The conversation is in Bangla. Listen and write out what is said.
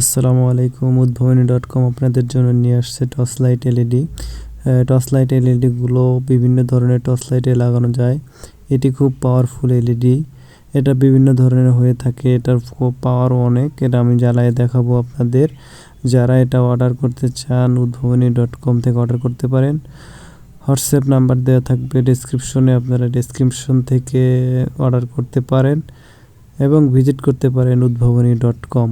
আসসালামু আলাইকুম। উদ্ভাবনী.com আপনাদের জন্য নিয়ে আসছে torch light LED. Torch light এলইডিগুলো বিভিন্ন ধরনের টর্চ লাইটে লাগানো যায়। এটি খুব পাওয়ারফুল এলইডি। এটা বিভিন্ন ধরনের হয়ে থাকে, এটার পাওয়ারও অনেক। এটা আমি জ্বালায় দেখাবো আপনাদের। যারা এটা অর্ডার করতে চান উদ্ভাবনী.com থেকে অর্ডার করতে পারেন। হোয়াটসঅ্যাপ নাম্বার দেওয়া থাকবে ডেসক্রিপশনে, আপনারা ডেসক্রিপশন থেকে অর্ডার করতে পারেন এবং ভিজিট করতে পারেন উদ্ভাবনী.com।